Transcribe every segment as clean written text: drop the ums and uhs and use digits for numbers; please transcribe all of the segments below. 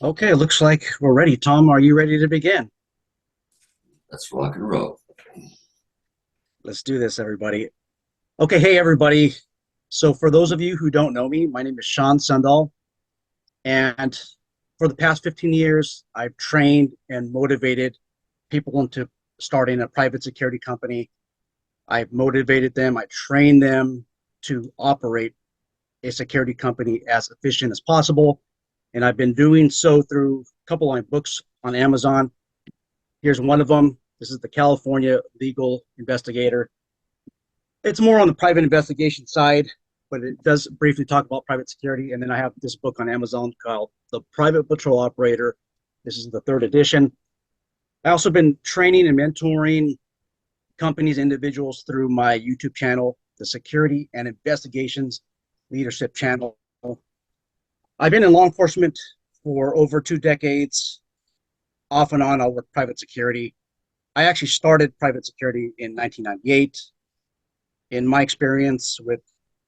Okay, looks like we're ready. Tom, are you ready to begin? Let's rock and roll. Let's do this, everybody. Okay, hey, everybody. So, for those of you who don't know me, my name is Shaun Sundal, and for the past 15 years, I've trained and motivated people into starting a private security company. I've motivated them, I trained them to operate a security company as efficient as possible. And I've been doing so through a couple of my books on Amazon. Here's one of them. This is the California Legal Investigator. It's more on the private investigation side, but it does briefly talk about private security. And then I have this book on Amazon called The Private Patrol Operator. This is the third edition. I also been training and mentoring companies, individuals through my YouTube channel, the Security and Investigations Leadership Channel. I've been in law enforcement for over 2 decades. Off and on, I'll work private security. I actually started private security in 1998. In my experience with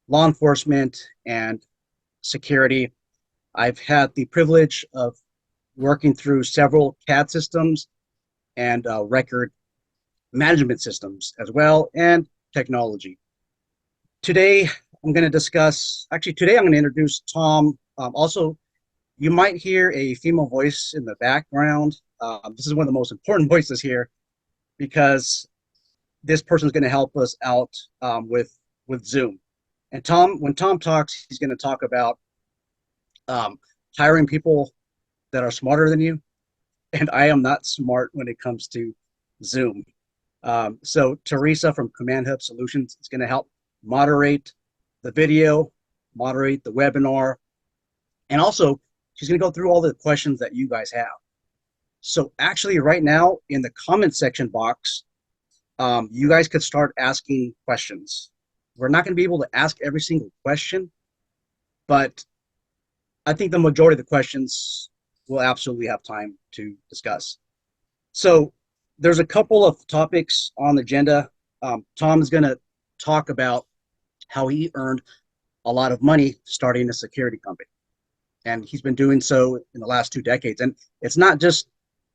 law enforcement and security, I've had the privilege of working through several CAD systems and record management systems as well, and technology. Today, today I'm going to introduce Tom. Also, you might hear a female voice in the background. This is one of the most important voices here because this person is going to help us out with Zoom. And when Tom talks, he's going to talk about um, hiring people that are smarter than you. And I am not smart when it comes to Zoom. So Teresa from CommandHub Solutions is going to help moderate the video, moderate the webinar, and also she's going to go through all the questions that you guys have. So actually, right now in the comment section box, you guys could start asking questions. We're not going to be able to ask every single question, but I think the majority of the questions we'll absolutely have time to discuss. So there's a couple of topics on the agenda. Tom is going to talk about how he earned a lot of money starting a security company. And he's been doing so in the last 2 decades. And it's not just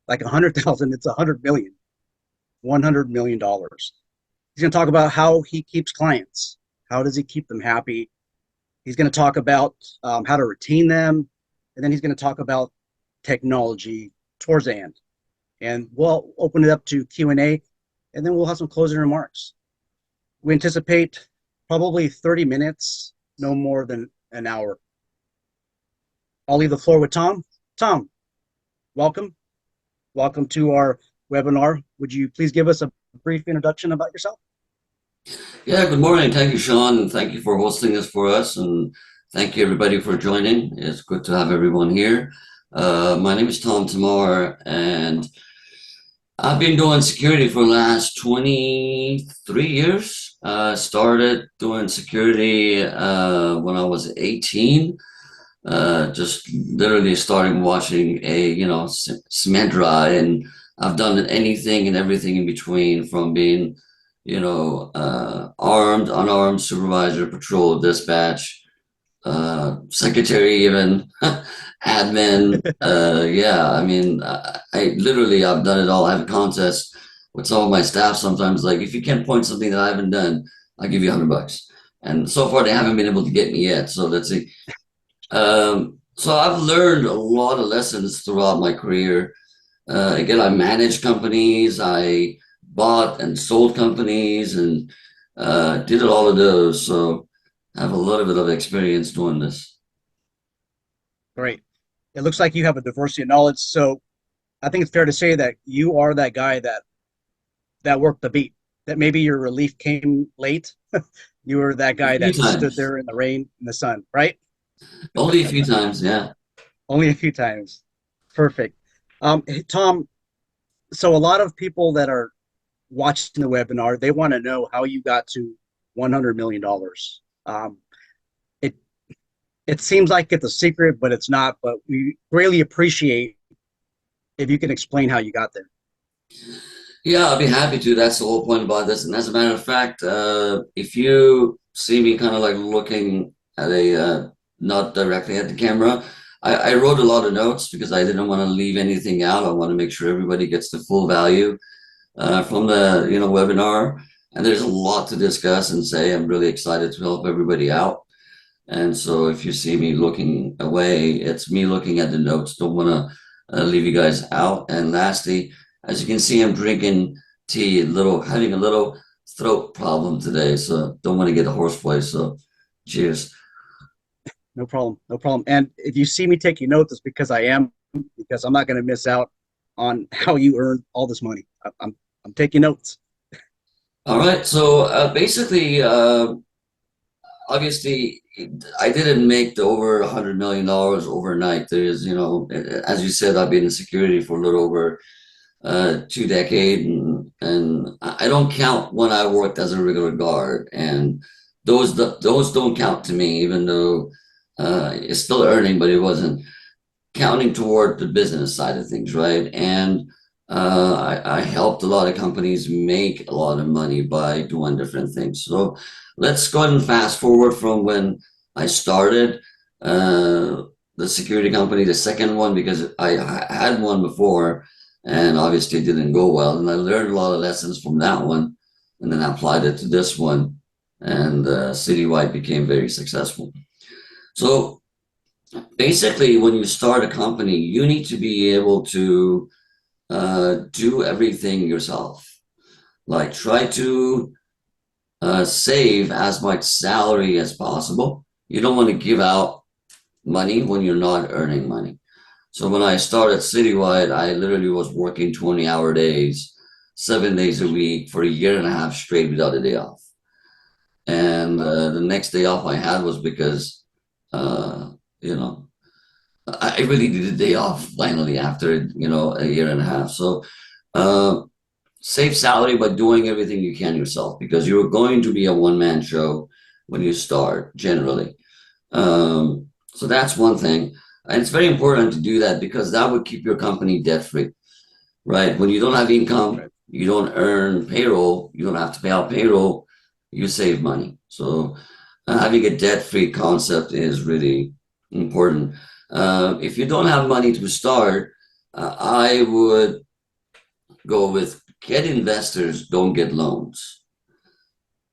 like 100,000, it's 100 million, $100 million. He's going to talk about how he keeps clients. How does he keep them happy? He's going to talk about how to retain them. And then he's going to talk about technology towards the end. And we'll open it up to Q&A, and then we'll have some closing remarks. We anticipate probably 30 minutes, no more than an hour. I'll leave the floor with Tom. Tom, welcome. Welcome to our webinar. Would you please give us a brief introduction about yourself? Yeah, good morning. Thank you, Shaun, and thank you for hosting this for us. And thank you, everybody, for joining. It's good to have everyone here. My name is Tamar, and I've been doing security for the last 23 years. Started doing security when I was 18. Just literally starting watching a cement dry, and I've done anything and everything in between, from being armed, unarmed, supervisor, patrol, dispatch, secretary, even admin. Yeah, I mean, I literally, I've done it all. I have a contest with some of my staff sometimes, like, if you can't point something that I haven't done, I'll give you $100. And so far they haven't been able to get me yet, so let's see. So I've learned a lot of lessons throughout my career. Again, I managed companies, I bought and sold companies, and did all of those. So I have a little bit of experience doing this. Great. It looks like you have a diversity of knowledge. So I think it's fair to say that you are that guy that worked the beat, that maybe your relief came late. You were that A guy few that stood times, there in the rain, in the sun, right? only a few times, yeah. Only a few times. Perfect. Hey, Tom, so a lot of people that are watching the webinar, they want to know how you got to $100 million. It it seems like it's a secret, but it's not. But we greatly appreciate if you can explain how you got there. Yeah, I'll be happy to. That's the whole point about this. And as a matter of fact, if you see me kind of like looking at not directly at the camera, I wrote a lot of notes because I didn't want to leave anything out. I want to make sure everybody gets the full value from the webinar. And there's a lot to discuss and say. I'm really excited to help everybody out. And so if you see me looking away, it's me looking at the notes. Don't want to leave you guys out. And lastly, as you can see, I'm drinking tea, having a little throat problem today. So don't want to get a horse voice. So cheers. No problem. No problem. And if you see me taking notes, it's because I'm not going to miss out on how you earn all this money. I'm taking notes. All right. So basically, obviously, I didn't make the over $100 million overnight. There's, as you said, I've been in security for a little over 2 decades, and I don't count when I worked as a regular guard, and those don't count to me, even though it's still earning, but it wasn't counting toward the business side of things, right? And I helped a lot of companies make a lot of money by doing different things. So let's go ahead and fast forward from when I started the security company, the second one, because I had one before and obviously it didn't go well. And I learned a lot of lessons from that one and then I applied it to this one. And Citywide became very successful. So basically, when you start a company, you need to be able to do everything yourself. Like try to save as much salary as possible. You don't want to give out money when you're not earning money. So when I started Citywide, I literally was working 20-hour days, 7 days a week for a year and a half straight without a day off. And the next day off I had was because, you know, I really did a day off finally after, a year and a half. So save salary by doing everything you can yourself because you're going to be a one-man show when you start generally. So that's one thing. And it's very important to do that because that would keep your company debt-free, right? When you don't have income, you don't earn payroll, you don't have to pay out payroll, you save money. So having a debt-free concept is really important. If you don't have money to start, I would go with get investors, don't get loans.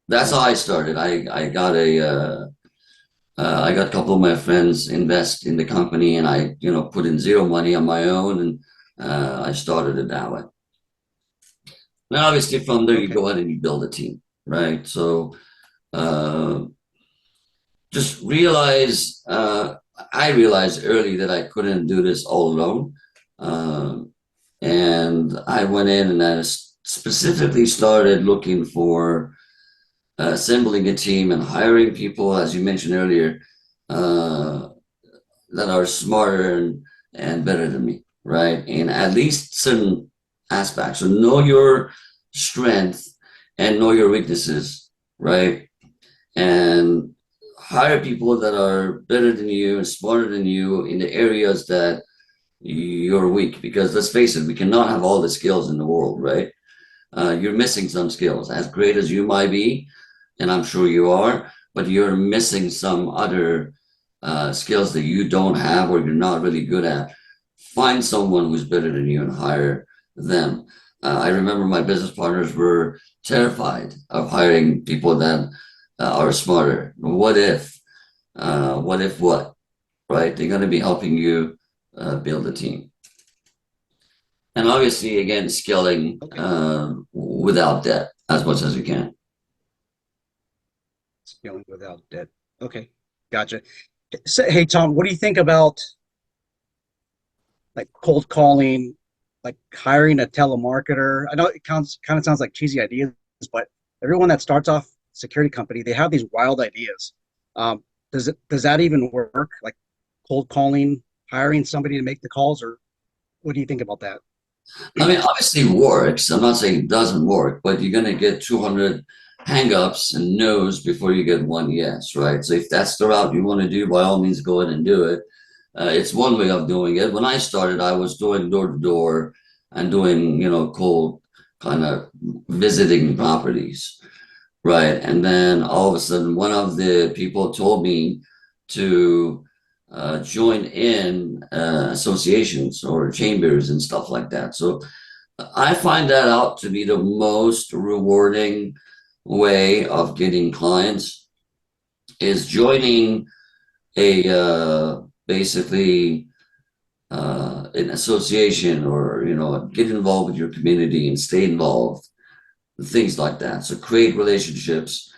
That's how I started. I got a couple of my friends invest in the company, and I put in zero money on my own, and I started it that way. Now, obviously, from there you go ahead and you build a team, right? So just realize. I realized early that I couldn't do this all alone. And I went in and I specifically started looking for assembling a team and hiring people, as you mentioned earlier, that are smarter and better than me, right? In at least certain aspects. So know your strength and know your weaknesses, right? And hire people that are better than you and smarter than you in the areas that you're weak. Because let's face it, we cannot have all the skills in the world, right? You're missing some skills, as great as you might be, and I'm sure you are, but you're missing some other skills that you don't have or you're not really good at. Find someone who's better than you and hire them. I remember my business partners were terrified of hiring people that are smarter. What if? What? Right? They're going to be helping you build a team. And obviously, again, scaling without debt as much as you can. Scaling without debt. Okay, gotcha. So, hey, Tom, what do you think about like cold calling, like hiring a telemarketer? I know it kind of sounds like cheesy ideas, but everyone that starts off security company, they have these wild ideas. Does that even work? Like cold calling, hiring somebody to make the calls, or what do you think about that? I mean, obviously it works. I'm not saying it doesn't work, but you're going to get 200 hangups and no's before you get one yes, right? So if that's the route you want to do, by all means, go ahead and do it. It's one way of doing it. When I started, I was doing door to door and doing, cold kind of visiting properties, right? And then all of a sudden, one of the people told me to join in associations or chambers and stuff like that. So I find that out to be the most rewarding way of getting clients is joining a basically an association, or get involved with your community and stay involved, things like that. So create relationships.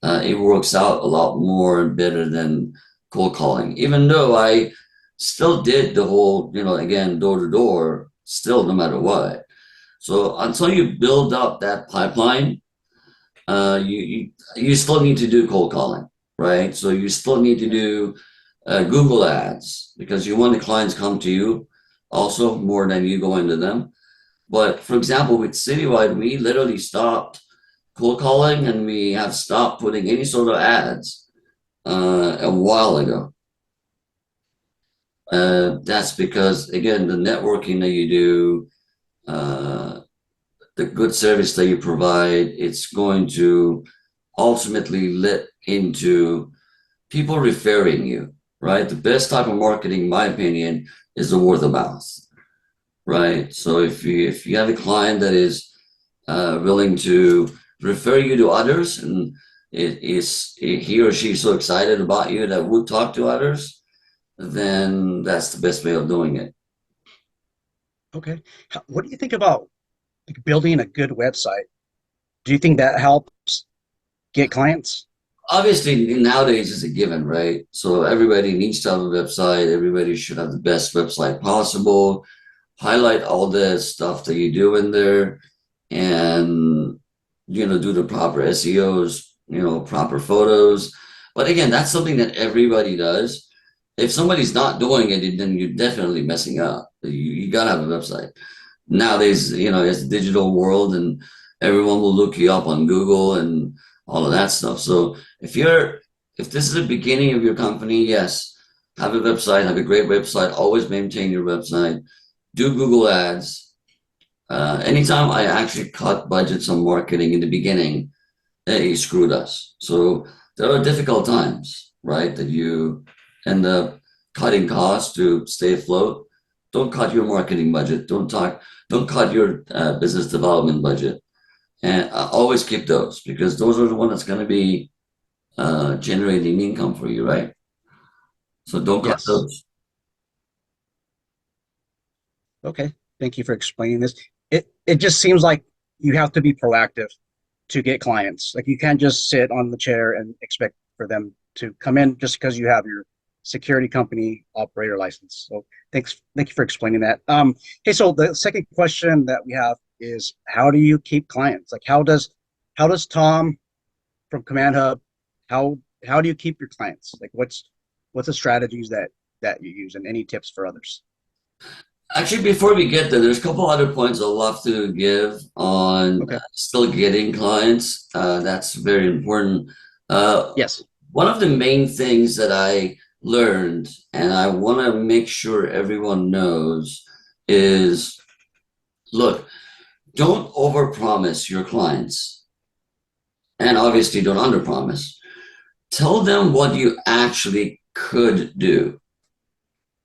It works out a lot more and better than cold calling, even though I still did the whole, again, door to door, still, no matter what. So until you build up that pipeline, you still need to do cold calling, right? So you still need to do Google ads, because you want the clients come to you also more than you go into them. But for example, with Citywide, we literally stopped cold calling, and we have stopped putting any sort of ads a while ago. That's because, again, the networking that you do, the good service that you provide, it's going to ultimately lead into people referring you, right? The best type of marketing, in my opinion, is the word of mouth, right? So if you have a client that is willing to refer you to others, and he or she is so excited about you that would talk to others, then that's the best way of doing it. Okay. What do you think about like building a good website? Do you think that helps get clients? Obviously, nowadays is a given, right? So everybody needs to have a website. Everybody should have the best website possible. Highlight all the stuff that you do in there, and do the proper SEOs, proper photos. But again, that's something that everybody does. If somebody's not doing it, then you're definitely messing up. You gotta have a website. Nowadays, it's a digital world, and everyone will look you up on Google and all of that stuff. So if this is the beginning of your company, yes, have a website, have a great website, always maintain your website, do Google ads. Anytime I actually cut budgets on marketing in the beginning, it screwed us. So there are difficult times, right, that you end up cutting costs to stay afloat. Don't cut your marketing budget. Don't cut your business development budget. And always keep those, because those are the ones that's going to be generating income for you, right? So don't cut Yes. those. Okay. Thank you for explaining this. It just seems like you have to be proactive to get clients. Like you can't just sit on the chair and expect for them to come in just because you have your security company operator license. So thank you for explaining that. Okay, so the second question that we have is how do you keep clients? Like how does Tom from Command Hub, how do you keep your clients? Like what's the strategies that you use, and any tips for others? Actually, before we get there, there's a couple other points I'd love to give on Okay. still getting clients. That's very important. Uh, Yes. One of the main things that I learned, and I want to make sure everyone knows, is look, don't overpromise your clients, and obviously don't underpromise. Tell them what you actually could do.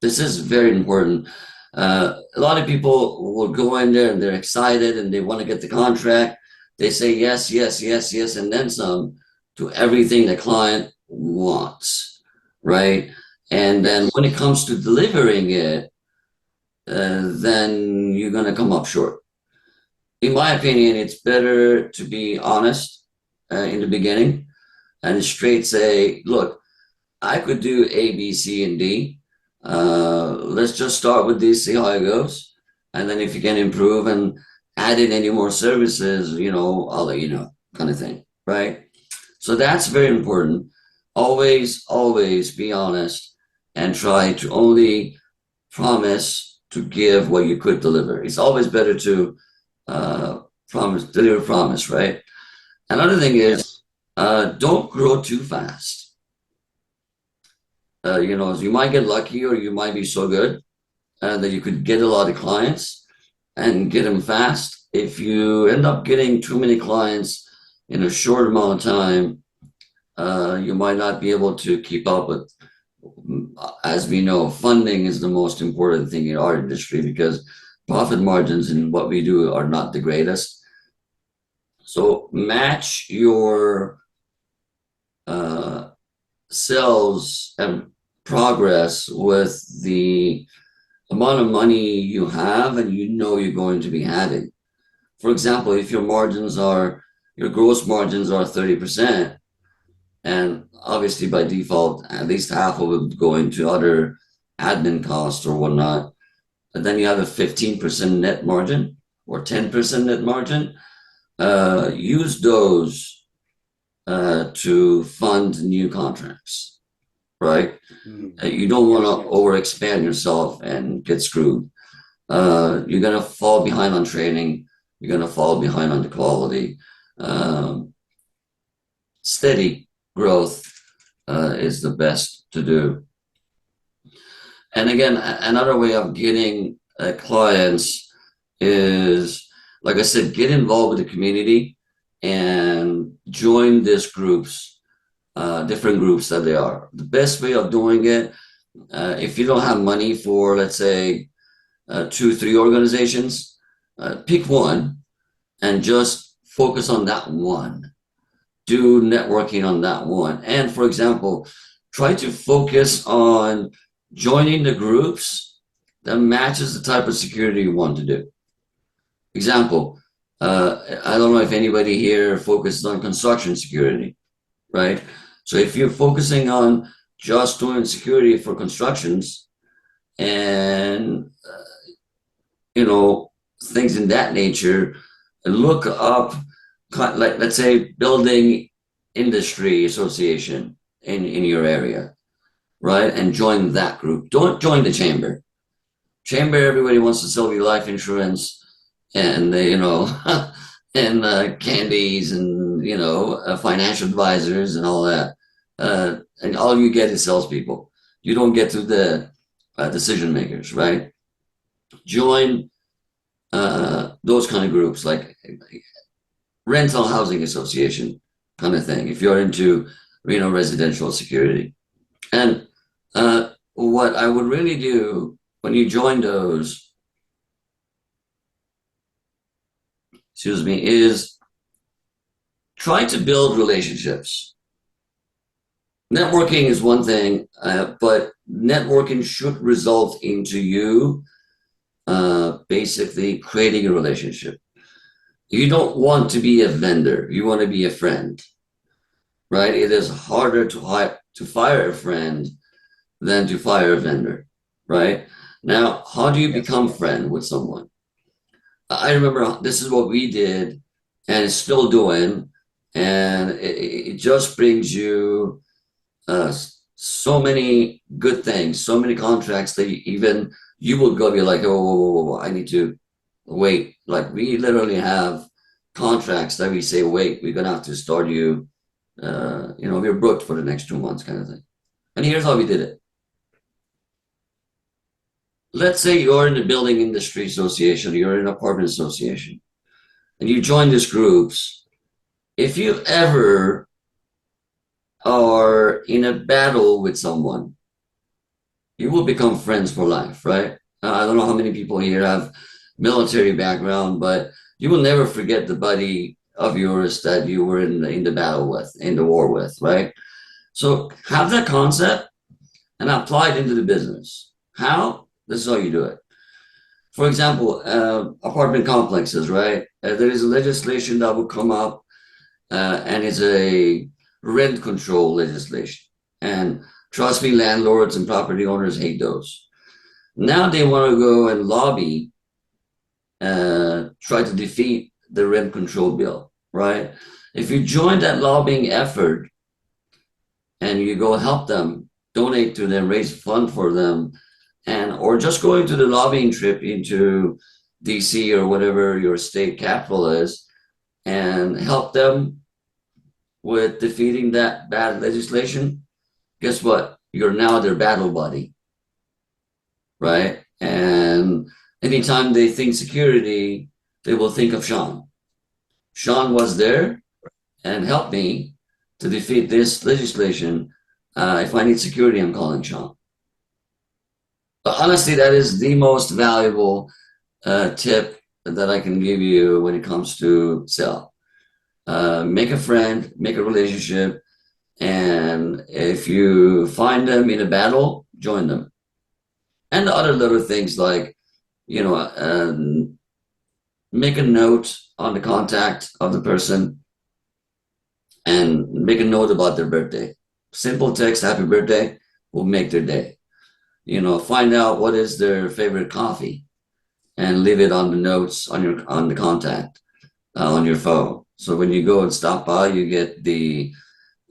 This is very important. A lot of people will go in there and they're excited and they want to get the contract. They say yes, yes, yes, yes, and then some to everything the client wants, right? And then Yes. when it comes to delivering it, then you're going to come up short. In my opinion, it's better to be honest in the beginning and straight say, look, I could do A, B, C, and D. Let's just start with D, see how it goes. And then if you can improve and add in any more services, I'll let you know, kind of thing, right? So that's very important. Always, always be honest and try to only promise to give what you could deliver. It's always better to uh, deliver promise, right? Another thing is Yes. don't grow too fast. You might get lucky, or you might be so good that you could get a lot of clients and get them fast. If you end up getting too many clients in a short amount of time, you might not be able to keep up with as we know, funding is the most important thing in our industry because profit margins in what we do are not the greatest. So match your uh, sales and progress with the amount of money you have and you know you're going to be having. For example, if your gross margins are 30%, and obviously by default, at least half of it would go into other admin costs or whatnot, and then you have a 15% net margin or 10% net margin, use those to fund new contracts, right? You don't want to overexpand yourself and get screwed. You're going to fall behind on training. You're going to fall behind on the quality. Steady growth is the best to do. And again, another way of getting clients is, like I said, get involved with the community and join these groups, different groups that they are. The best way of doing it, if you don't have money for, let's say, 2, 3 organizations, pick one and just focus on that one. Do networking on that one. And for example, try to focus on joining the groups that matches the type of security you want to do. Example, I don't know if anybody here focuses on construction security, right? So if you're focusing on just doing security for constructions and things in that nature, look up, like, let's say, building industry association in your area, right? And join that group. Don't join the chamber. Chamber, everybody wants to sell you life insurance and and candies and financial advisors and all that. And all you get is salespeople. You don't get to the decision makers, right? Join those kind of groups, like rental housing association kind of thing, if you're into residential security. And what I would really do when you join those, is try to build relationships. Networking is one thing, but networking should result into you basically creating a relationship. You don't want to be a vendor. You want to be a friend, right? It is harder to fire a friend than to fire a vendor, right? Now, how do you become friend with someone? I remember this is what we did and it's still doing, and it just brings you so many good things, so many contracts that you will go be like, oh, I need to wait. Like, we literally have contracts that we say, wait, we're gonna have to start you. We're booked for the next 2 months, kind of thing. And here's how we did it. Let's say you're in the building industry association, you're in an apartment association, and you join these groups. If you ever are in a battle with someone, you will become friends for life, right? I don't know how many people here have military background, but you will never forget the buddy of yours that you were in the battle with, in the war with, right? So have that concept and apply it into the business. How? This is how you do it. For example, apartment complexes, right? There is a legislation that will come up, and it's a rent control legislation. And trust me, landlords and property owners hate those. Now they want to go and lobby, try to defeat the rent control bill, right? If you join that lobbying effort and you go help them, donate to them, raise fund for them, or just going to the lobbying trip into DC or whatever your state capital is, and help them with defeating that bad legislation, guess what? You're now their battle buddy, right? And anytime they think security, they will think of Shaun. Shaun was there and helped me to defeat this legislation, If I need security, I'm calling Shaun. But honestly, that is the most valuable tip that I can give you when it comes to sell. Make a friend, make a relationship, and if you find them in a battle, join them. And the other little things like, you know, make a note on the contact of the person and make a note about their birthday. Simple text, happy birthday, will make their day. Find out what is their favorite coffee and leave it on the notes on the contact on your phone. So when you go and stop by, you get the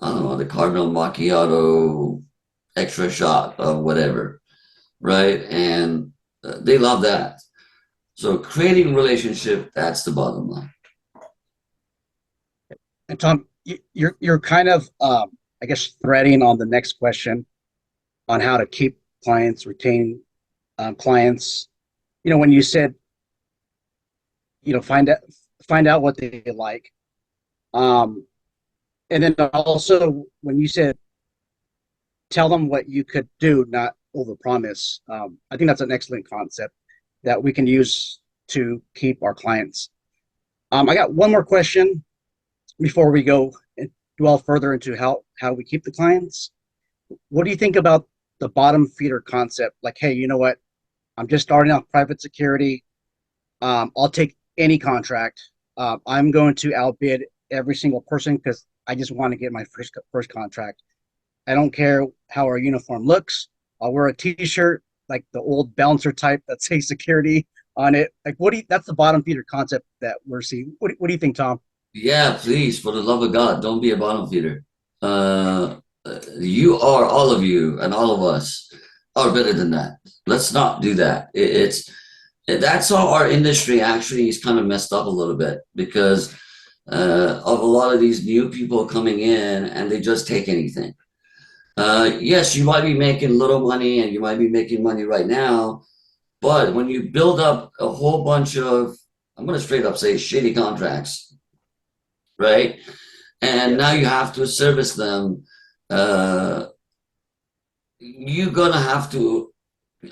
I don't know the Cardinal Macchiato extra shot of whatever, right? And they love that. So creating relationship, that's the bottom line. And Tom, you're kind of, I guess, threading on the next question on how to keep clients, retain clients. When you said, find out what they like, um, and then also when you said tell them what you could do, not overpromise. I think that's an excellent concept that we can use to keep our clients. I got one more question before we go and dwell further into how we keep the clients. What do you think about the bottom feeder concept? Like, hey, you know what? I'm just starting off private security. I'll take any contract. I'm going to outbid every single person because I just want to get my first contract. I don't care how our uniform looks. I'll wear a T-shirt like the old bouncer type that says security on it. Like, that's the bottom feeder concept that we're seeing. What do you think, Tom? Yeah, please, for the love of God, don't be a bottom feeder. You are all of you and all of us are better than that. Let's not do that. That's how our industry actually is kind of messed up a little bit because of a lot of these new people coming in and they just take anything. Yes, you might be making little money and you might be making money right now, but when you build up a whole bunch of, I'm going to straight up say shitty contracts, right? And now Yes. you have to service them. Uh, you're going to have to,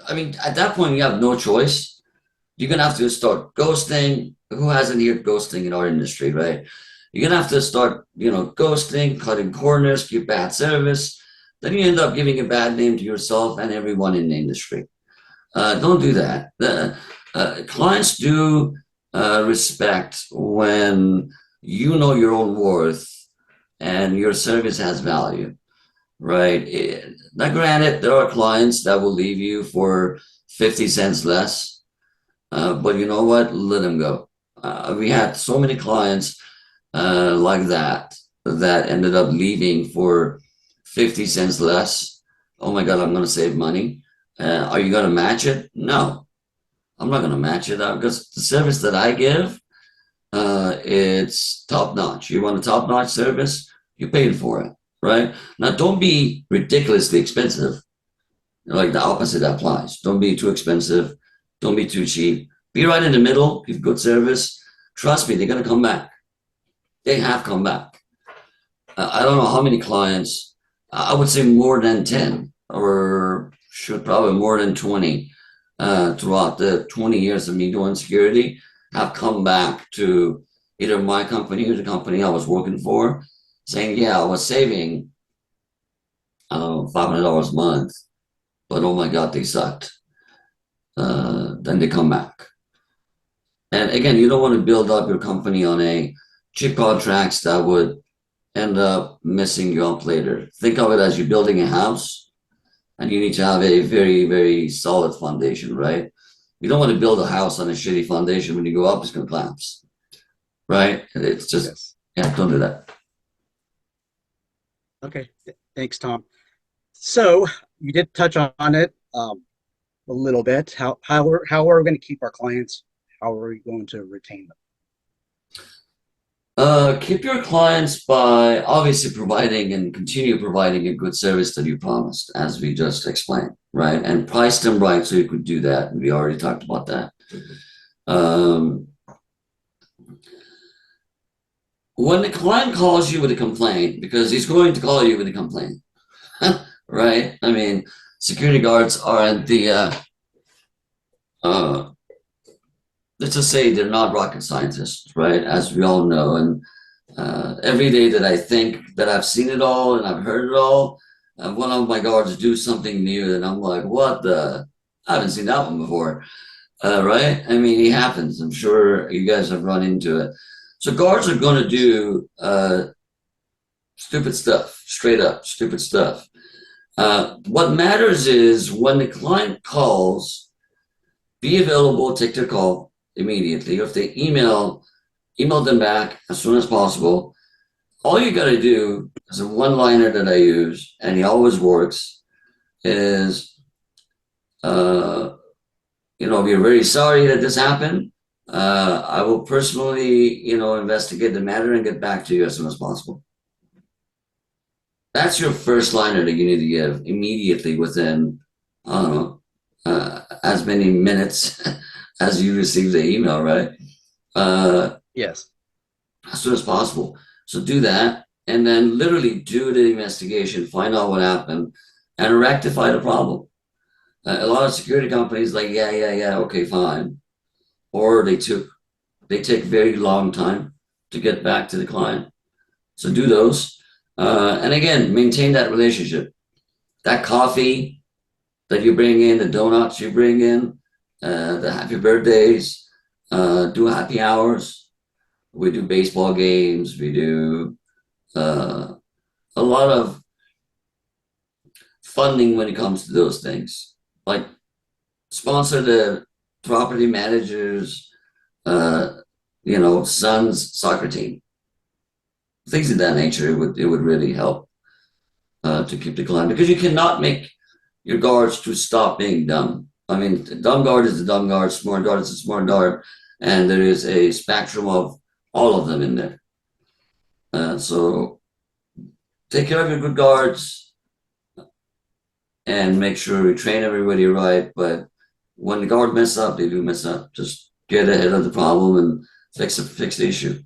I mean, at that point, you have no choice. You're going to have to start ghosting. Who hasn't heard ghosting in our industry, right? You're going to have to start, ghosting, cutting corners, give bad service. Then you end up giving a bad name to yourself and everyone in the industry. Don't do that. Clients do respect when you know your own worth and your service has value, right? Now, granted, there are clients that will leave you for 50 cents less, but you know what? Let them go. We had so many clients like that ended up leaving for 50 cents less. Oh my God, I'm going to save money. Are you going to match it? No, I'm not going to match it because the service that I give, it's top notch. You want a top notch service, you're paying for it, right? Now, don't be ridiculously expensive. Like the opposite applies. Don't be too expensive. Don't be too cheap. Be right in the middle. Give good service. Trust me, they're going to come back. They have come back. I don't know how many clients, I would say more than 10 or should probably more than 20 throughout the 20 years of me doing security have come back to either my company or the company I was working for saying, yeah, I was saving, I don't know, $500 a month, but oh my God, they sucked. Then they come back. And again, you don't want to build up your company on a cheap contracts that would end up messing you up later. Think of it as you're building a house and you need to have a very, very solid foundation, right? You don't want to build a house on a shitty foundation. When you go up, it's going to collapse, right? It's just, Yes. yeah, don't do that. Okay. Thanks, Tom. So you did touch on it a little bit. How are we going to keep our clients? How are we going to retain them? Keep your clients by obviously providing and continue providing a good service that you promised, as we just explained, right? And price them right so you could do that. We already talked about that. Um, when the client calls you with a complaint, because he's going to call you with a complaint, right? I mean, security guards aren't uh, let's just say they're not rocket scientists, right? As we all know. And every day that I think that I've seen it all and I've heard it all, one of my guards do something new, and I'm like, what the? I haven't seen that one before, right? I mean, it happens. I'm sure you guys have run into it. So guards are going to do stupid stuff, straight up stupid stuff. What matters is when the client calls, be available, take their call immediately. Or if they email them back as soon as possible. All you got to do is a one-liner that I use, and he always works, is, uh, we are very sorry that this happened. I will personally, investigate the matter and get back to you as soon as possible. That's your first liner that you need to give immediately within, I don't know, as many minutes as you receive the email, right? Uh, Yes. as soon as possible. So do that, and then literally do the investigation, find out what happened, and rectify the problem. A lot of security companies like, yeah, yeah, yeah, okay, fine, or they take very long time to get back to the client. So do those, and again, maintain that relationship. That coffee that you bring in, the donuts you bring in, the happy birthdays, do happy hours. We do baseball games. We do uh, a lot of funding when it comes to those things. Like sponsor the property managers, uh, son's soccer team, things of that nature. It would really help to keep the client, because you cannot make your guards to stop being dumb. I mean, the dumb guard is a dumb guard, smart guard is a smart guard, and there is a spectrum of all of them in there. So take care of your good guards and make sure we train everybody right. But when the guard mess up, they do mess up. Just get ahead of the problem and fix the issue.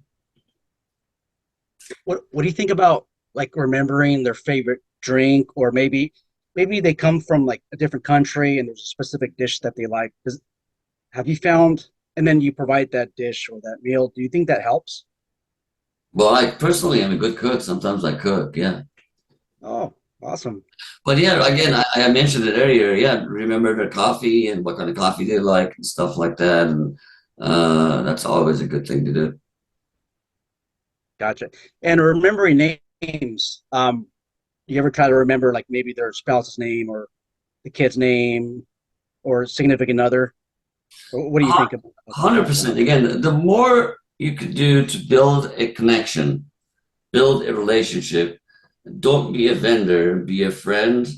What do you think about like remembering their favorite drink, or maybe they come from like a different country and there's a specific dish that they like? Have you found, and then you provide that dish or that meal? Do you think that helps? Well, I personally am a good cook. Sometimes I cook, yeah. Oh, awesome. But yeah, again, Okay. I mentioned it earlier. Yeah, remember the coffee and what kind of coffee they like and stuff like that. And that's always a good thing to do. Gotcha. And remembering names. Do you ever try to remember like maybe their spouse's name or the kid's name or significant other? What do you think about that? 100%. Again, the more you could do to build a connection, build a relationship, don't be a vendor, be a friend.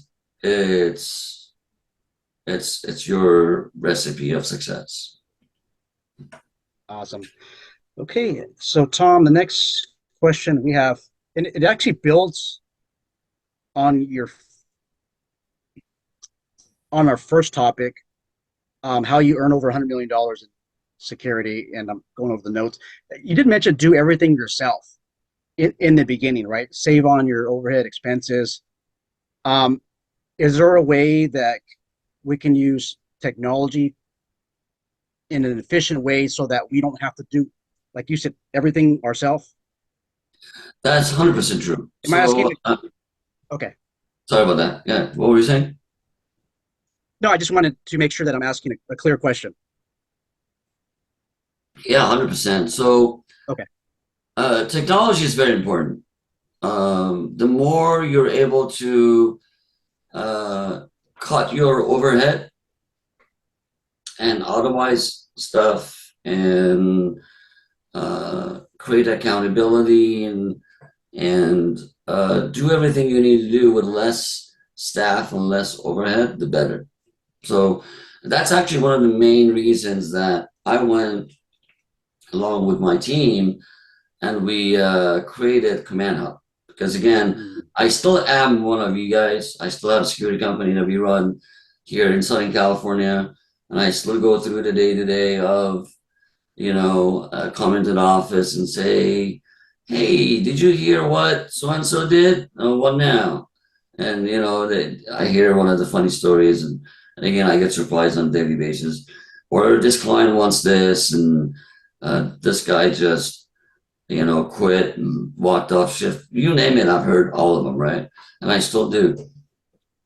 It's it's your recipe of success. Awesome. Okay, so Tom, the next question we have, and it actually builds on your on our first topic, how you earn over $100 million in security, and I'm going over the notes. You did mention do everything yourself in the beginning, right? Save on your overhead expenses. Um, is there a way that we can use technology in an efficient way so that we don't have to do, like you said, everything ourselves? That's 100% true. Am I asking? So, Okay. sorry about that. Yeah, what were you saying? No, I just wanted to make sure that I'm asking a clear question. Yeah, 100%. So, Okay. technology is very important. The more you're able to cut your overhead and automate stuff and create accountability and do everything you need to do with less staff and less overhead, the better. So that's actually one of the main reasons that I went along with my team and we created CommandHub. Because again, Mm, I still am one of you guys. I still have a security company that we run here in Southern California, and I still go through the day to day of, come into the office and say, "Hey, did you hear what so and so did? Oh, what now?" And I hear one of the funny stories, and again, I get surprised on a daily basis. Or this client wants this, and this guy just quit and walked off shift. You name it, I've heard all of them, right? And I still do.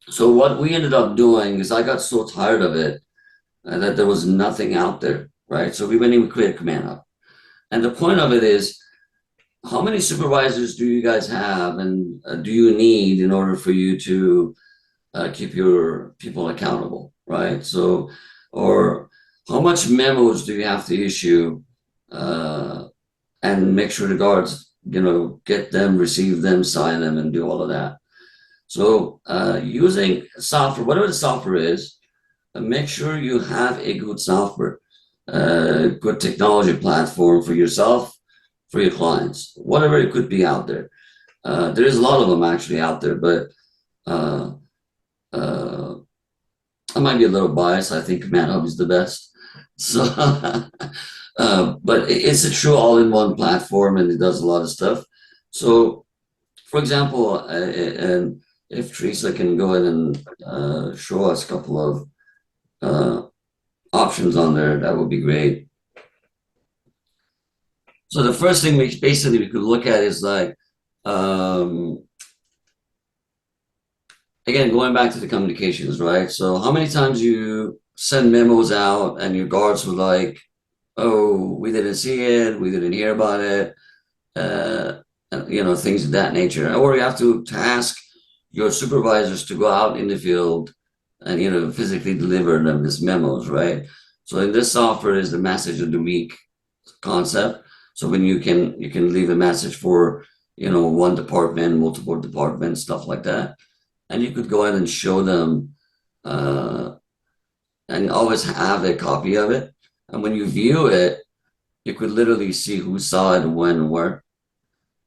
So what we ended up doing is I got so tired of it that there was nothing out there, right? So we went and we created Command Hub. And the point of it is, how many supervisors do you guys have, and do you need in order for you to keep your people accountable, right? So, or how much memos do you have to issue and make sure the guards, get them, receive them, sign them, and do all of that. So, using software, whatever the software is, make sure you have a good software, good technology platform for yourself, for your clients, whatever it could be out there. There's a lot of them actually out there, but uh, uh, I might be a little biased. I think CommandHub is the best. So, but it's a true all-in-one platform, and it does a lot of stuff. So, for example, and if Teresa can go ahead and show us a couple of uh, options on there, that would be great. So the first thing we could look at is like, um, again, going back to the communications, right? So how many times you send memos out and your guards were like, "Oh, we didn't see it, we didn't hear about it," uh, things of that nature. Or you have to task your supervisors to go out in the field and physically deliver them these memos, right? So in this software is the message of the week concept. So when you can leave a message for one department, multiple departments, stuff like that, and you could go ahead and show them, uh, and always have a copy of it. And when you view it, you could literally see who saw it, when, and where.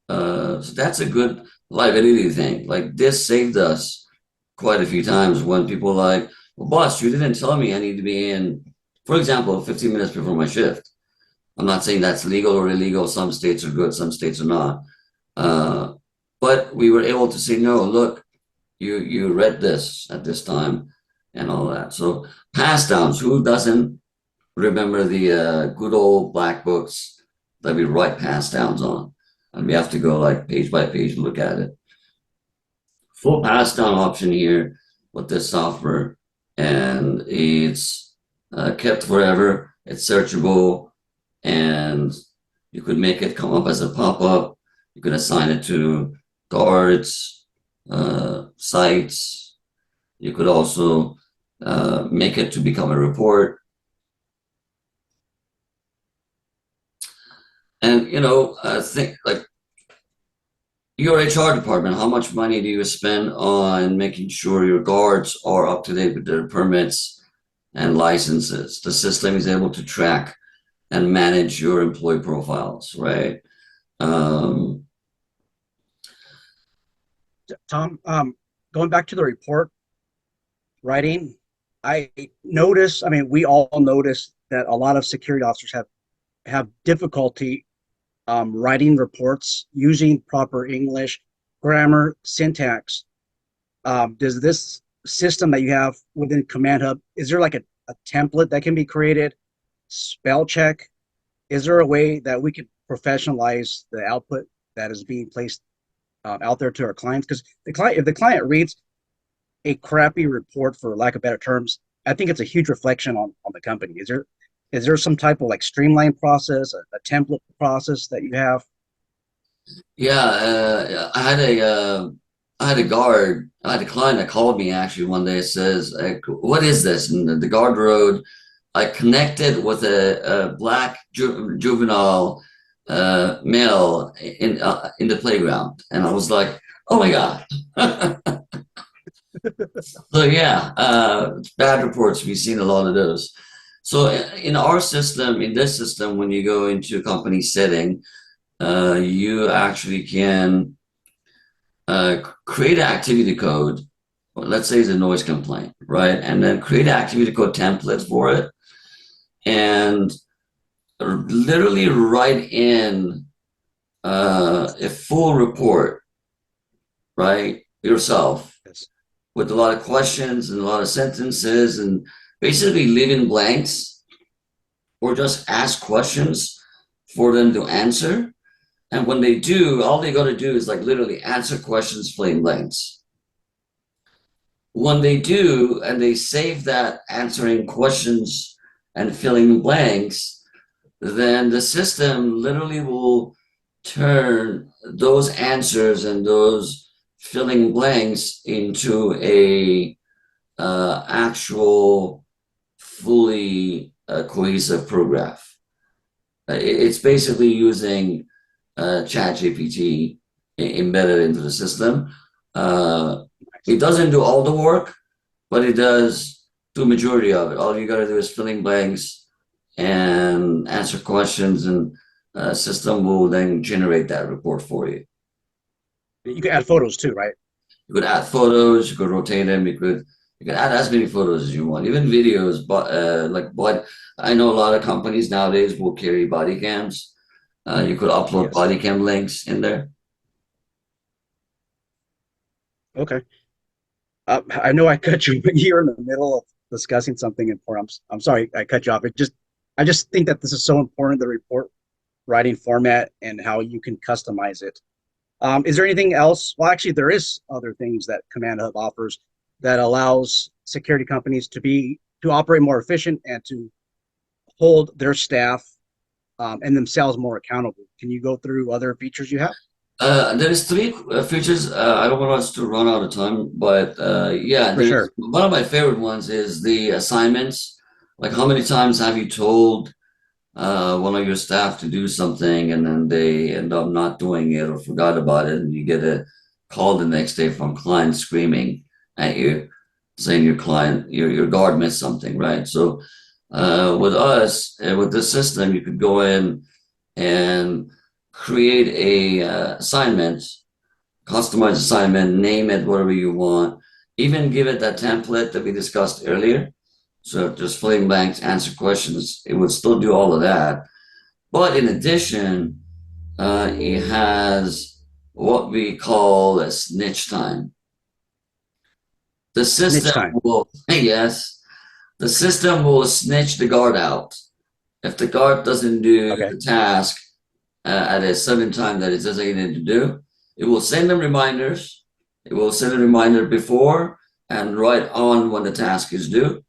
So that's a good liability thing. Like this saved us quite a few times when people are like, "Well, boss, you didn't tell me I need to be in, for example, 15 minutes before my shift." I'm not saying that's legal or illegal. Some states are good, some states are not. Uh, but we were able to say, no, look, you read this at this time and all that. So pass downs, who doesn't remember the good old black books that we write pass downs on? And we have to go like page by page, look at it. Full pass down option here with this software, and it's kept forever. It's searchable, and you could make it come up as a pop-up. You could assign it to guards, sites. You could also make it to become a report. And think like your HR department, how much money do you spend on making sure your guards are up to date with their permits and licenses? The system is able to track and manage your employee profiles, right? Um, Tom, going back to the report writing, I notice, I mean, we all notice that a lot of security officers have difficulty writing reports using proper English, grammar, syntax. Does this system that you have within CommandHub, is there like a template that can be created? Spell check? Is there a way that we could professionalize the output that is being placed out there to our clients? Because if the client reads a crappy report, for lack of better terms, I think it's a huge reflection on the company. Is there some type of like streamlined process, a template process that you have? yeah, I had a guard, I had a client that called me actually one day. Says, "What is this?" And the guard wrote, "I connected with a black juvenile male in the playground," and I was like, "Oh my god!" So yeah, bad reports. We've seen a lot of those. So in our system, in this system, when you go into a company setting, you actually can create an activity code. Let's say it's a noise complaint, right? And then create an activity code template for it, and literally write in a full report, right? Yourself, with a lot of questions and a lot of sentences and basically leave in blanks or just ask questions for them to answer. And when they do, all they got to do is like literally answer questions, fill in blanks. When they do, and they save that answering questions and filling blanks, then the system literally will turn those answers and those filling blanks into a actual fully cohesive program. It's basically using ChatGPT embedded into the system. Uh, it doesn't do all the work, but it does do majority of it. All you got to do is filling blanks and answer questions, and system will then generate that report for you. You can add photos too, right? You could add photos, you could rotate them, you could add as many photos as you want, even videos. But I know a lot of companies nowadays will carry body cams. You could upload Yes. body cam links in there. Okay. I know I cut you here in the middle of discussing something important. I'm sorry I cut you off. I just think that this is so important, the report writing format and how you can customize it. Is there anything else? Well, actually, there is other things that CommandHub offers that allows security companies to operate more efficient and to hold their staff and themselves more accountable. Can you go through other features you have? There is three features. I don't want us to run out of time, but yeah, For there's sure. one of my favorite ones is the assignments. Like, how many times have you told one of your staff to do something and then they end up not doing it or forgot about it, and you get a call the next day from client screaming at you, saying your guard missed something, right? So with us, with this system, you could go in and create a assignment, customized assignment, name it whatever you want, even give it that template that we discussed earlier. So just filling blanks, answer questions, it would still do all of that. But in addition, it has what we call a snitch time. The Snitch system time. will, yes, the system will snitch the guard out. If the guard doesn't do Okay. the task at a certain time that it's designated to do, it will send them reminders. It will send a reminder before and right on when the task is due.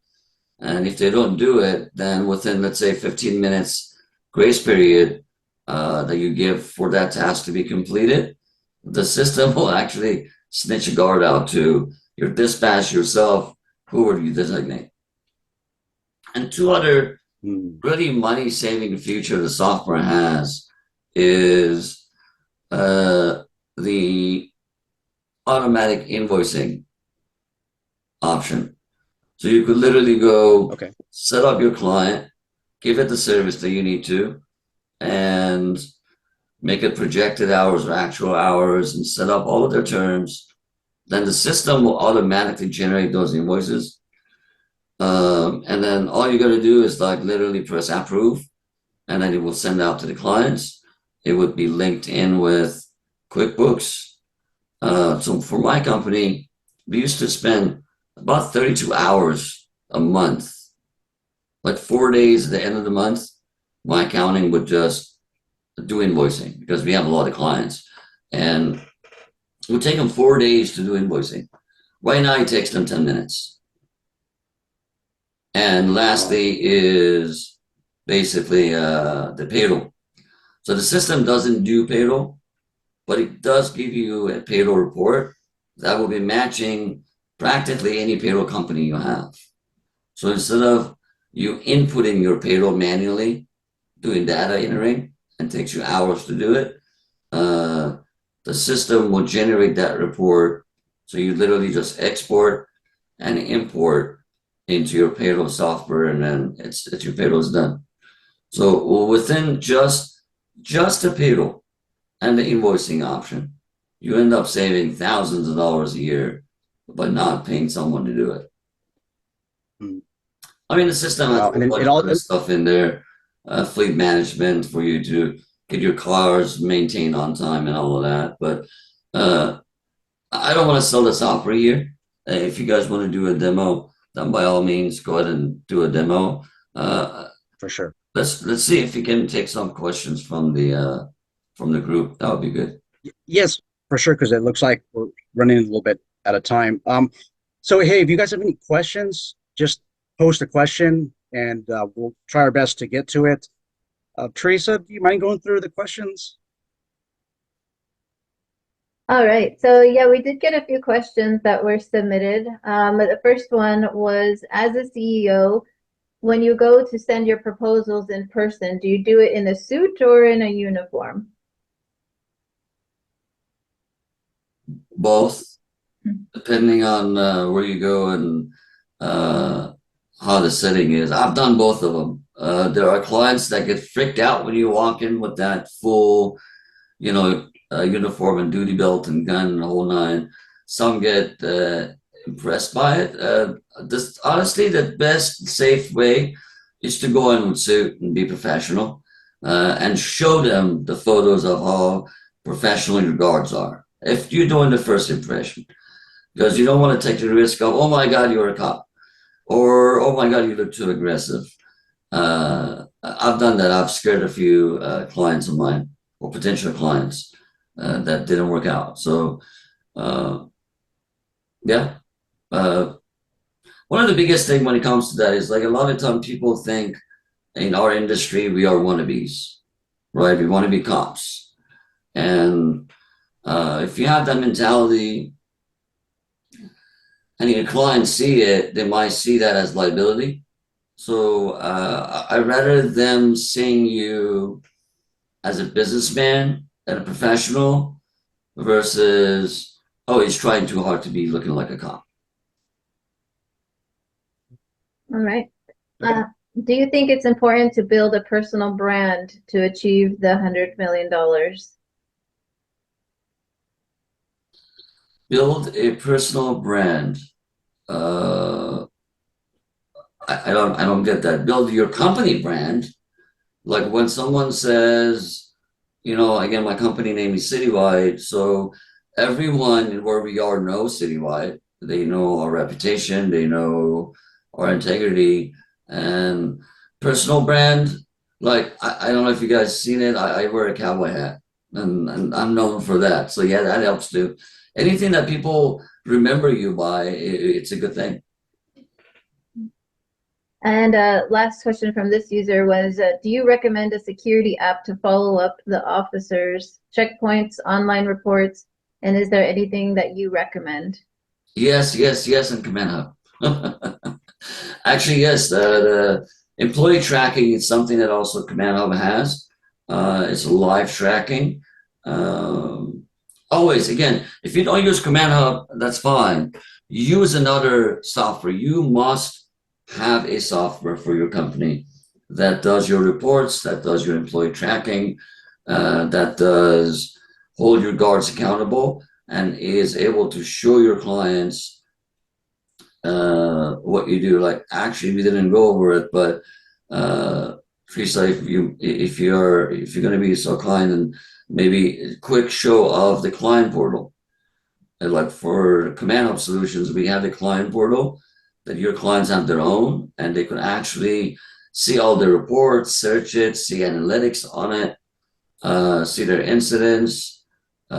And if they don't do it, then within, let's say, 15 minutes grace period that you give for that task to be completed, the system will actually snitch a guard out to your dispatch, yourself, whoever you designate. And two other Hmm. really money saving feature the software has is the automatic invoicing option. So you could literally go Okay. set up your client, give it the service that you need to, and make it projected hours or actual hours and set up all of their terms. Then the system will automatically generate those invoices. And then all you got to do is like literally press approve, and then it will send out to the clients. It would be linked in with QuickBooks. So for my company, we used to spend about 32 hours a month, like 4 days at the end of the month. My accounting would just do invoicing because we have a lot of clients, and it would take them 4 days to do invoicing. Right now, it takes them 10 minutes. And Wow. lastly is basically the payroll. So the system doesn't do payroll, but it does give you a payroll report that will be matching practically any payroll company you have. So instead of you inputting your payroll manually, doing data entering, and takes you hours to do it, the system will generate that report. So you literally just export and import into your payroll software, and then it's your payroll is done. So within just the payroll and the invoicing option, you end up saving thousands of dollars a year by not paying someone to do it. Hmm. I mean, the system has a Wow. And whole then bunch it of all, other stuff in there, fleet management for you to get your cars maintained on time and all of that. But uh, I don't want to sell the software here. If you guys want to do a demo, then by all means, go ahead and do a demo. Uh, for sure. let's see if you can take some questions from the group. That would be good. Yes, for sure, because it looks like we're running a little bit out of time. So hey, if you guys have any questions, just post a question and we'll try our best to get to it. Teresa, do you mind going through the questions? All right. So yeah, we did get a few questions that were submitted. The first one was, as a CEO, when you go to send your proposals in person, do you do it in a suit or in a uniform? Both, depending on where you go and uh, how the setting is. I've done both of them. There are clients that get freaked out when you walk in with that full, uniform and duty belt and gun and the whole nine. Some get impressed by it. This honestly, the best safe way is to go in with suit and be professional, and show them the photos of how professional your guards are. If you're doing the first impression, because you don't want to take the risk of, oh my God, you're a cop, or oh my God, you look too aggressive. I've done that. I've scared a few clients of mine or potential clients that didn't work out. So, uh, yeah. Uh, One of the biggest thing when it comes to that is like a lot of time people think in our industry we are wannabes, right? We want to be cops, and if you have that mentality and your clients see it, they might see that as liability. So I rather them seeing you as a businessman and a professional versus, oh, he's trying too hard to be looking like a cop. All right. Okay. Do you think it's important to build a personal brand to achieve the $100 million? Build a personal brand. Uh, I don't get that. Build your company brand. Like when someone says, again, my company name is Citywide, so everyone where we are knows Citywide. They know our reputation, they know our integrity, and personal brand. Like I don't know if you guys seen it. I wear a cowboy hat, and I'm known for that. So yeah, that helps too. Anything that people remember you by, it's a good thing. And last question from this user was, do you recommend a security app to follow up the officers, checkpoints, online reports, and is there anything that you recommend? Yes, yes, yes, and CommandHub. Actually, yes, the employee tracking is something that also CommandHub has. It's live tracking. Um, Always, again, if you don't use CommandHub, that's fine. Use another software. You must have a software for your company that does your reports, that does your employee tracking, that does hold your guards accountable, and is able to show your clients what you do. Like actually, we didn't go over it, but Teresa, if you're going to be so kind and maybe a quick show of the client portal. And like for CommandHub Solutions, we have the client portal that your clients have their own, and they can actually see all the reports, search it, see analytics on it, see their incidents,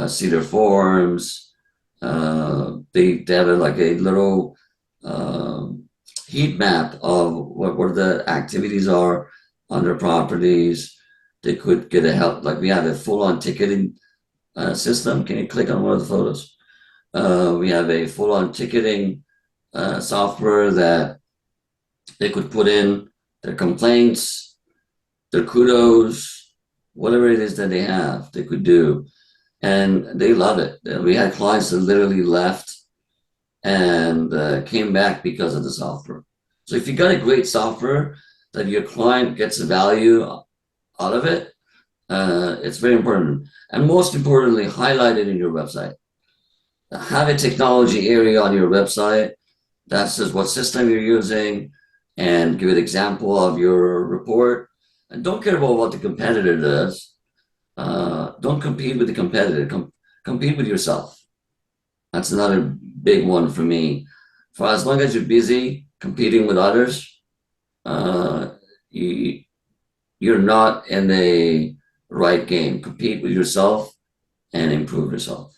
see their forms. They have like a little heat map of what the activities are on their properties. They could get a help, like we have a full-on ticketing system. Can you click on one of the photos? We have a full-on ticketing software that they could put in their complaints, their kudos, whatever it is that they have, they could do. And they love it. We had clients that literally left and came back because of the software. So if you got a great software that your client gets the value out of it, it's very important. And most importantly, highlight it in your website. Have a technology area on your website that says what system you're using and give an example of your report. And don't care about what the competitor does. Don't compete with the competitor. Compete with yourself. That's another big one for me. For as long as you're busy competing with others, you you're not in the right game. Compete with yourself and improve yourself.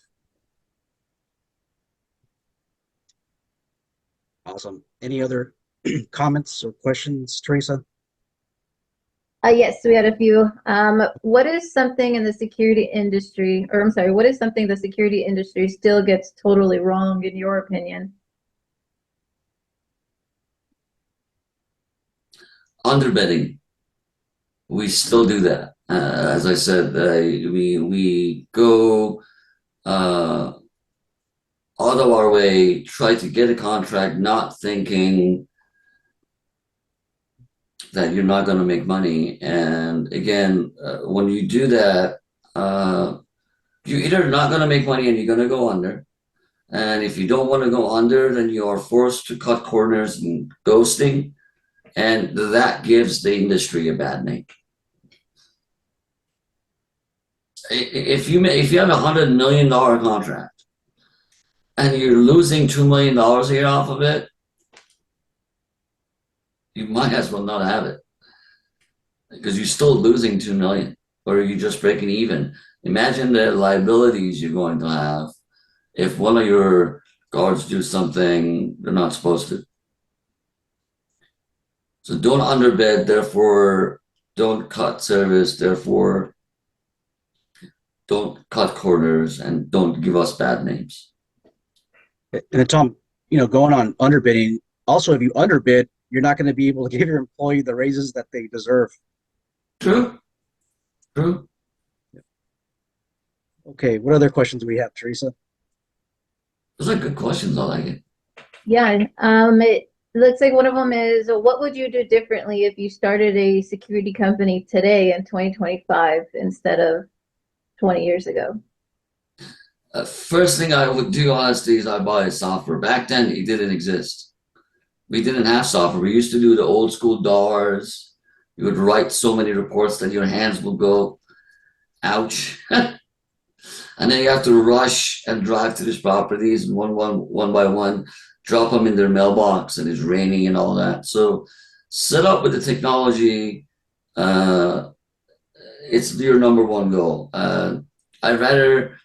Awesome. Any other comments or questions, Teresa? Yes, we had a few. What is something in the security industry, or I'm sorry, what is something the security industry still gets totally wrong in your opinion? Underbidding. We still do that. As I said, we go out of our way, try to get a contract, not thinking that you're not going to make money. And again, when you do that, you're either not going to make money and you're going to go under. And if you don't want to go under, then you are forced to cut corners and ghosting. And that gives the industry a bad name. If you have $100 million contract and you're losing $2 million a year off of it, you might as well not have it because you're still losing 2 million, or you're just breaking even. Imagine the liabilities you're going to have if one of your guards do something they're not supposed to. So don't underbid, therefore don't cut service, therefore don't cut corners, and don't give us bad names. And then Tom, going on underbidding, also if you underbid, you're not going to be able to give your employee the raises that they deserve. True. True. Okay, what other questions do we have, Teresa? Those are good questions. I like it. Yeah, it looks like one of them is, what would you do differently if you started a security company today in 2025 instead of 20 years ago? First thing I would do, honestly, is I buy software. Back then, it didn't exist. We didn't have software. We used to do the old school DARs. You would write so many reports that your hands would go, ouch. And then you have to rush and drive to these properties one by one, drop them in their mailbox, and it's raining and all that. So set up with the technology. It's your number one goal. I'd rather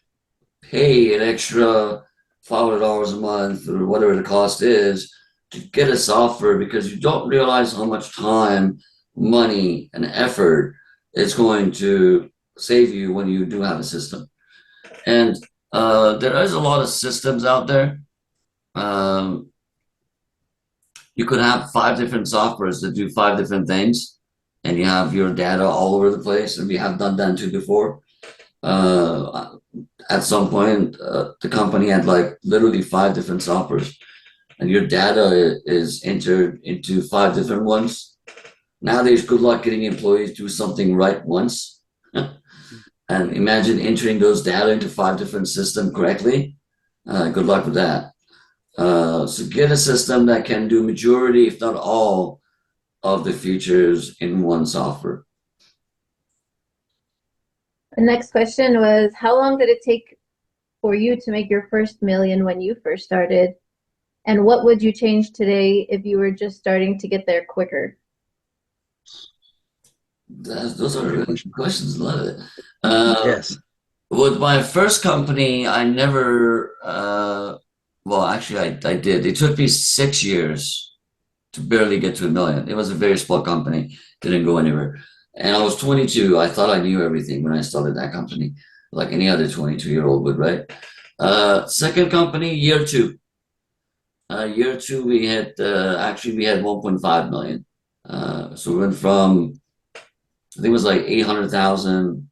pay an extra $500 a month or whatever the cost is to get a software, because you don't realize how much time, money, and effort it's going to save you when you do have a system. And there is a lot of systems out there. You could have 5 different softwares that do 5 different things, and you have your data all over the place. And we have done that too before. At some point, the company had like literally 5 different softwares, and your data is entered into 5 different ones. Nowadays, good luck getting employees to do something right once. And imagine entering those data into 5 different systems correctly. Good luck with that. So get a system that can do majority, if not all, of the features in one software. The next question was, how long did it take for you to make your first million when you first started? And what would you change today if you were just starting to get there quicker? Those are really good questions. Love it. Yes. With my first company, I never, well, actually, I did. It took me 6 years to barely get to $1 million. It was a very small company, didn't go anywhere. And I was 22. I thought I knew everything when I started that company, like any other 22-year-old would, right? Second company, year 2. Year 2, we had, actually, we had 1.5 million. So we went from, I think it was like 800,000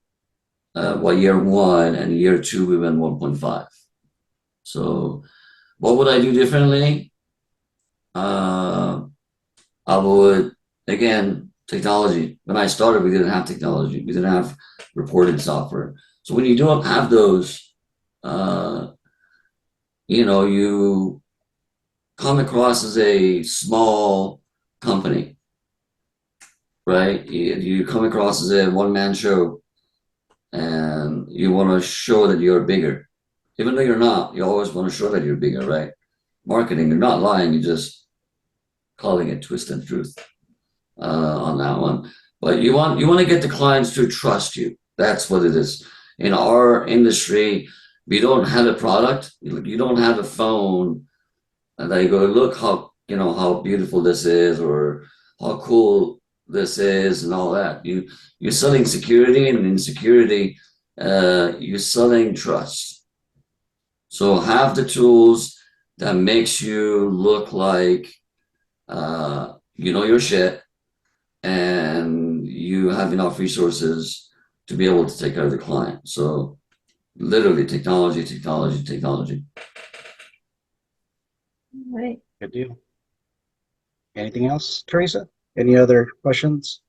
year 1, and year 2 we went 1.5. So what would I do differently? I would, again, technology. When I started, we didn't have technology. We didn't have reporting software. So when you don't have those, you come across as a small company, right? You come across as a one-man show, and you want to show that you're bigger. Even though you're not, you always want to show that you're bigger, right? marketing. You're not lying. You're just calling it twist and truth on that one. But you want to get the clients to trust you. That's what it is. In our industry, we don't have a product. You don't have a phone that you go, look how beautiful this is, or how cool this is, and all that. You're selling security, and in security, you're selling trust. So have the tools that makes you look like you know your shit, and you have enough resources to be able to take care of the client. So literally technology, technology, technology. Right. Good deal. Anything else, Teresa? Any other questions?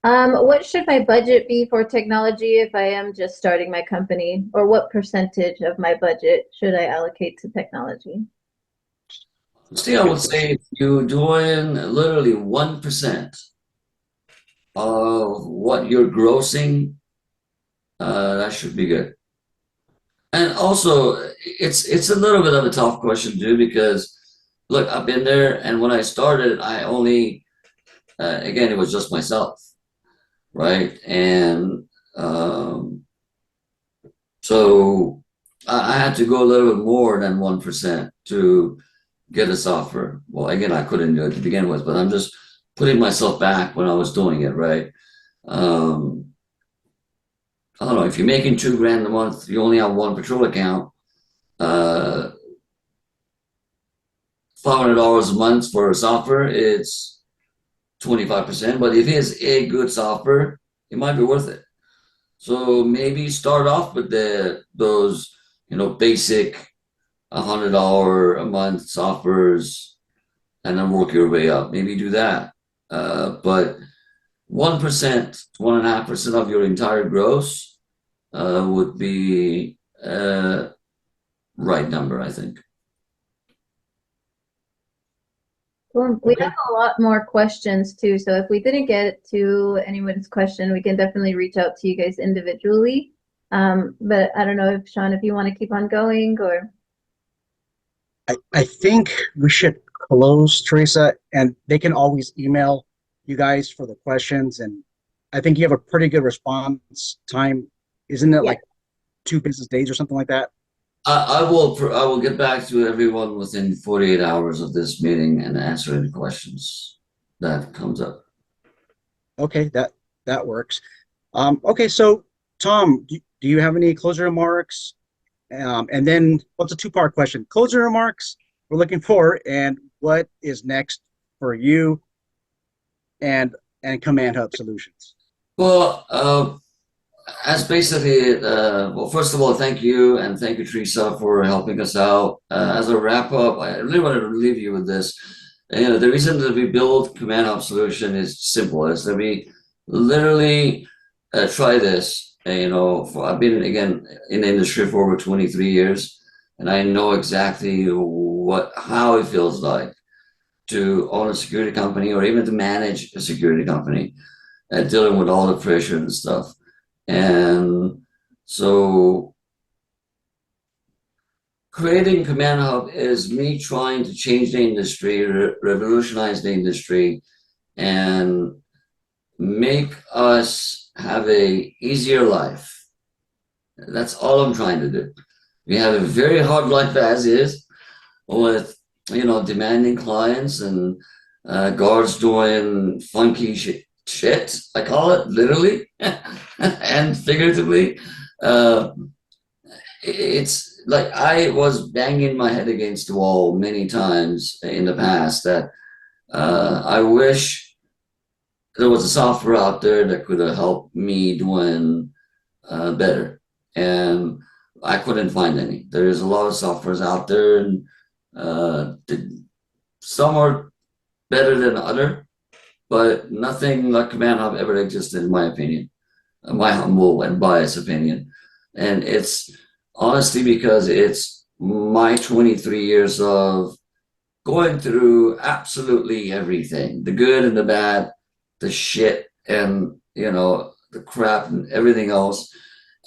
What should my budget be for technology if I am just starting my company, or what percentage of my budget should I allocate to technology? See, I would say if you're doing literally 1% of what you're grossing, that should be good. And also, it's a little bit of a tough question too, because look, I've been there, and when I started, I only again, it was just myself, right? And so I had to go a little bit more than 1% to get a software. Well, again, I couldn't do it to begin with, but I'm just putting myself back when I was doing it, right? Um, I don't know, if you're making $2,000 a month, you only have one patrol account, uh, $500 a month for software, it's 25%. But if it's a good software, it might be worth it. So maybe start off with those basic $100 a month softwares, and then work your way up. Maybe do that. But 1%, 1.5% of your entire gross would be right number, I think. Well, we Okay. have a lot more questions too, so if we didn't get to anyone's question, we can definitely reach out to you guys individually. But I don't know if Shaun, if you want to keep on going, or I think we should close, Teresa, and they can always email you guys for the questions. And I think you have a pretty good response time. Isn't it yeah. like 2 business days or something like that? I will get back to everyone within 48 hours of this meeting and answer any questions that comes up. Okay, that works. Okay, so Tom, do you have any closing remarks? And then what's a two-part question? Closing remarks we're looking for, and what is next for you and CommandHub Solutions? Well, as basically, well, first of all, thank you, and thank you, Teresa, for helping us out. As a wrap up, I really wanted to leave you with this. The reason that we build CommandHub Solution is simple: is that we literally try this. I've been again in the industry for over 23 years, and I know exactly how it feels like to own a security company, or even to manage a security company, dealing with all the pressure and stuff. And so creating CommandHub is me trying to change the industry, revolutionize the industry, and make us have a easier life. That's all I'm trying to do. We have a very hard life as is, with demanding clients, and guards doing funky shit, I call it, literally and figuratively. Uh, it's like I was banging my head against the wall many times in the past, that I wish there was a software out there that could have helped me doing better. And I couldn't find any. There's a lot of softwares out there, and some are better than other, but nothing like CommandHub ever existed, in my opinion, my humble and biased opinion. And it's honestly because it's my 23 years of going through absolutely everything, the good and the bad, the shit, and the crap and everything else.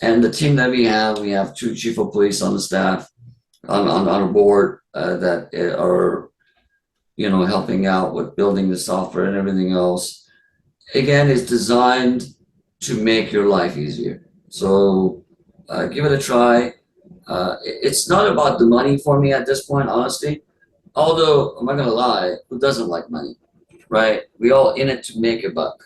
And the team that we have two chief of police on the staff, on a board that are, you know, helping out with building the software and everything else. Again, it's designed to make your life easier. So give it a try. It's not about the money for me at this point, honestly. Although I'm not gonna lie, who doesn't like money, right? We all in it to make a buck,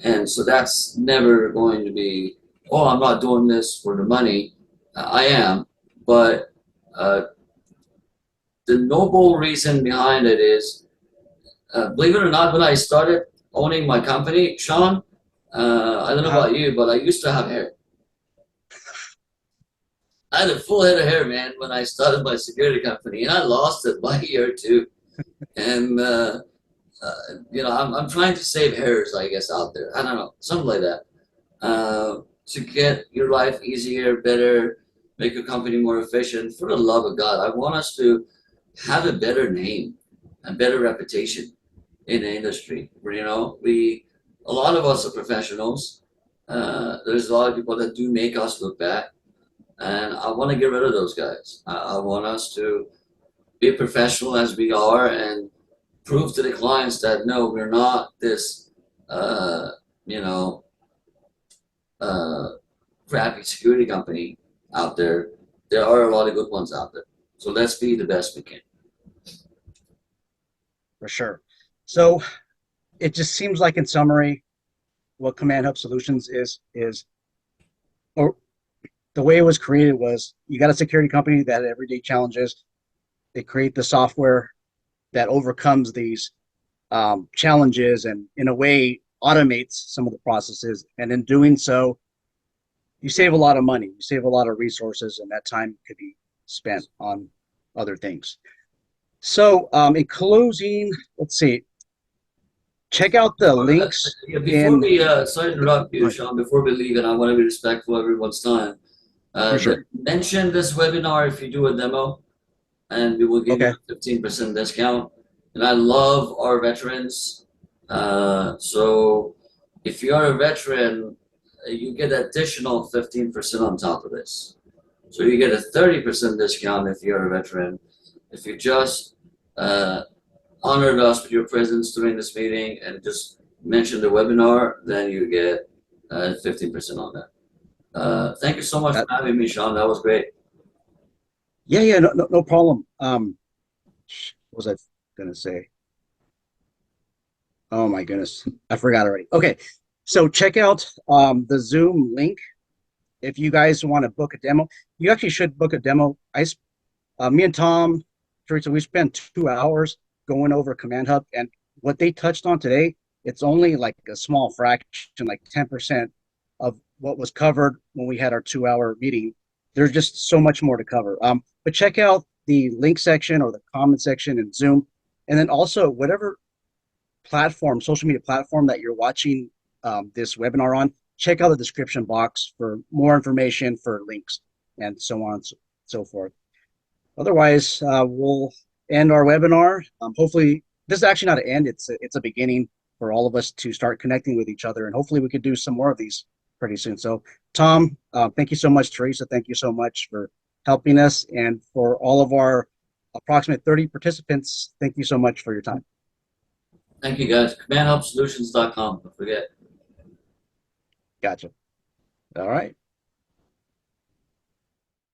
and so that's never going to be. Oh, I'm not doing this for the money. I am, but uh, the noble reason behind it is, believe it or not, when I started owning my company, Shaun, I don't know Uh-huh. about you, but I used to have hair. I had a full head of hair, man, when I started my security company, and I lost it by a year or two. And you know, I'm trying to save hairs, I guess, out there. I don't know, something like that, to get your life easier, better, make your company more efficient. For the love of God, I want us to have a better name, a better reputation in the industry. You know, a lot of us are professionals. There's a lot of people that do make us look bad, and I want to get rid of those guys. I want us to be professional as we are and prove to the clients that no, we're not this, uh, you know, uh, crappy security company out there. There are a lot of good ones out there. So let's be the best we can. For sure. So it just seems like, in summary, what CommandHub Solutions is, or the way it was created was, you got a security company that had everyday challenges. They create the software that overcomes these challenges and, in a way, automates some of the processes. And in doing so, you save a lot of money, you save a lot of resources, and that time could be spent on other things. So, in closing, let's see, check out the links Before in. we, sorry to interrupt you, Shaun, before we leave, and I want to be respectful of everyone's time. For sure. Mention this webinar if you do a demo, and we will give you Okay. a 15% discount. And I love our veterans. So if you are a veteran, you get additional 15% on top of this. So you get a 30% discount if you're a veteran. If you just honored us with your presence during this meeting and just mention the webinar, then you get 15% on that. Thank you so much for That, having me, Shaun. That was great. yeah, yeah, no problem. What was I gonna say? Oh my goodness, I forgot already. Okay, so check out the Zoom link if you guys want to book a demo. You actually should book a demo. Me and Tom, Teresa, we spent 2 hours going over CommandHub, and what they touched on today, it's only like a small fraction, like 10% of what was covered when we had our 2 hour meeting. There's just so much more to cover. But check out the link section or the comment section in Zoom, and then also whatever platform, social media platform that you're watching this webinar on, check out the description box for more information, for links, and so on and so forth. Otherwise, we'll end our webinar. Hopefully, this is actually not an end. It's a beginning for all of us to start connecting with each other, and hopefully we could do some more of these pretty soon. So, Tom, thank you so much. Teresa, thank you so much for helping us, and for all of our approximate 30 participants, thank you so much for your time. Thank you, guys. CommandHubSolutions.com. Don't forget. Gotcha. All right.